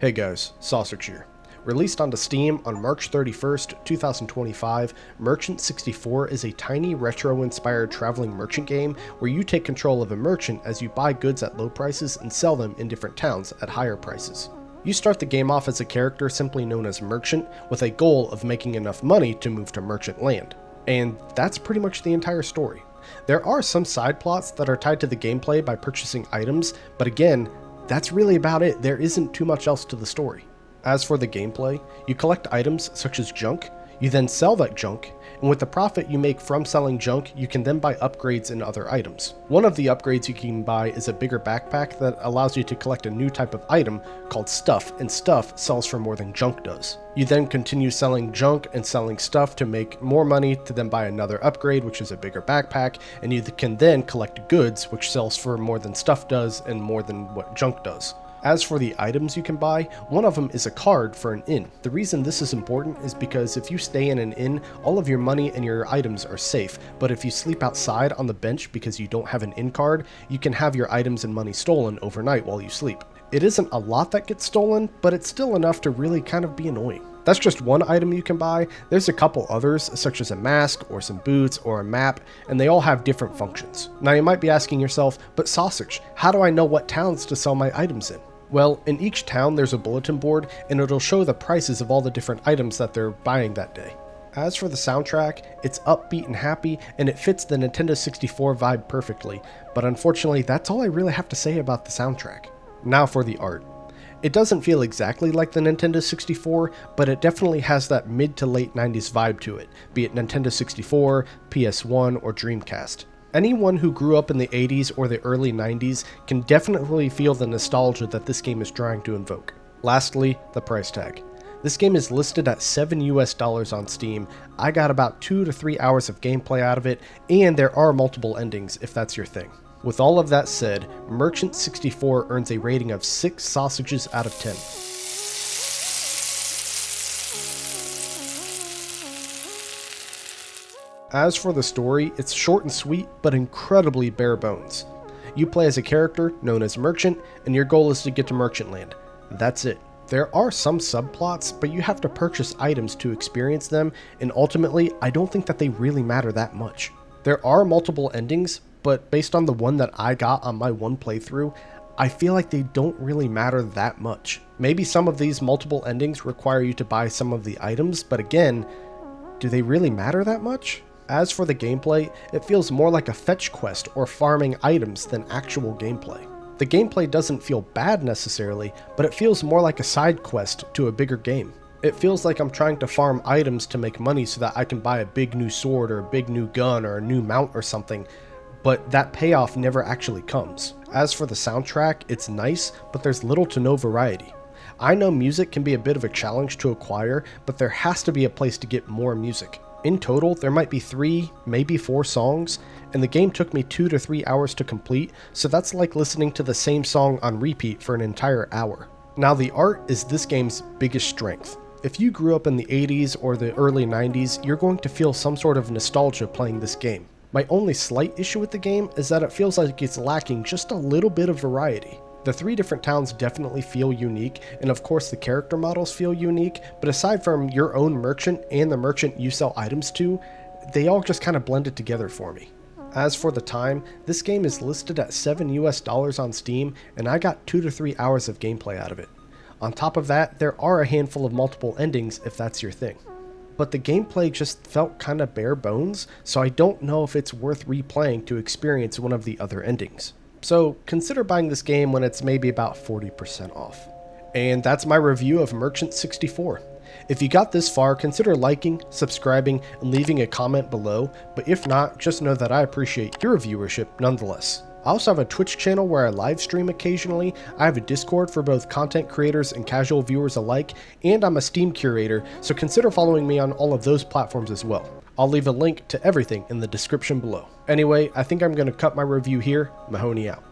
Hey guys, Sausage here. Released onto Steam on March 31st, 2025, Merchant 64 is a tiny retro-inspired traveling merchant game where you take control of a merchant as you buy goods at low prices and sell them in different towns at higher prices. You start the game off as a character simply known as Merchant with a goal of making enough money to move to Merchant Land. And that's pretty much the entire story. There are some side plots that are tied to the gameplay by purchasing items, but again, that's really about it. There isn't too much else to the story. As for the gameplay, you collect items such as junk, you then sell that junk, and with the profit you make from selling junk, you can then buy upgrades and other items. One of the upgrades you can buy is a bigger backpack that allows you to collect a new type of item called stuff, and stuff sells for more than junk does. You then continue selling junk and selling stuff to make more money to then buy another upgrade, which is a bigger backpack, and you can then collect goods, which sells for more than stuff does and more than what junk does. As for the items you can buy, one of them is a card for an inn. The reason this is important is because if you stay in an inn, all of your money and your items are safe, but if you sleep outside on the bench because you don't have an inn card, you can have your items and money stolen overnight while you sleep. It isn't a lot that gets stolen, but it's still enough to really kind of be annoying. That's just one item you can buy. There's a couple others, such as a mask or some boots or a map, and they all have different functions. Now you might be asking yourself, but Sausage, how do I know what towns to sell my items in? Well, in each town there's a bulletin board, and it'll show the prices of all the different items that they're buying that day. As for the soundtrack, it's upbeat and happy, and it fits the Nintendo 64 vibe perfectly, but unfortunately that's all I really have to say about the soundtrack. Now for the art. It doesn't feel exactly like the Nintendo 64, but it definitely has that mid to late 90s vibe to it, be it Nintendo 64, PS1, or Dreamcast. Anyone who grew up in the 80s or the early 90s can definitely feel the nostalgia that this game is trying to invoke. Lastly, the price tag. This game is listed at $7 on Steam. I got about 2 to 3 hours of gameplay out of it, and there are multiple endings if that's your thing. With all of that said, Merchant 64 earns a rating of 6 sausages out of 10. As for the story, it's short and sweet, but incredibly bare bones. You play as a character known as Merchant, and your goal is to get to Merchant Land. That's it. There are some subplots, but you have to purchase items to experience them, and ultimately, I don't think that they really matter that much. There are multiple endings, but based on the one that I got on my one playthrough, I feel like they don't really matter that much. Maybe some of these multiple endings require you to buy some of the items, but again, do they really matter that much? As for the gameplay, it feels more like a fetch quest or farming items than actual gameplay. The gameplay doesn't feel bad necessarily, but it feels more like a side quest to a bigger game. It feels like I'm trying to farm items to make money so that I can buy a big new sword or a big new gun or a new mount or something, but that payoff never actually comes. As for the soundtrack, it's nice, but there's little to no variety. I know music can be a bit of a challenge to acquire, but there has to be a place to get more music. In total, there might be 3, maybe 4 songs, and the game took me 2 to 3 hours to complete, so that's like listening to the same song on repeat for an entire hour. Now the art is this game's biggest strength. If you grew up in the 80s or the early 90s, you're going to feel some sort of nostalgia playing this game. My only slight issue with the game is that it feels like it's lacking just a little bit of variety. The 3 different towns definitely feel unique, and of course the character models feel unique, but aside from your own merchant and the merchant you sell items to, they all just kind of blended together for me. As for the time, this game is listed at $7 on Steam, and I got 2 to 3 hours of gameplay out of it. On top of that, there are a handful of multiple endings if that's your thing. But the gameplay just felt kind of bare bones, so I don't know if it's worth replaying to experience one of the other endings. So consider buying this game when it's maybe about 40% off. And that's my review of Merchant 64. If you got this far, consider liking, subscribing, and leaving a comment below, but if not, just know that I appreciate your viewership nonetheless. I also have a Twitch channel where I live stream occasionally, I have a Discord for both content creators and casual viewers alike, and I'm a Steam curator, so consider following me on all of those platforms as well. I'll leave a link to everything in the description below. Anyway, I think I'm going to cut my review here. Mahoney out.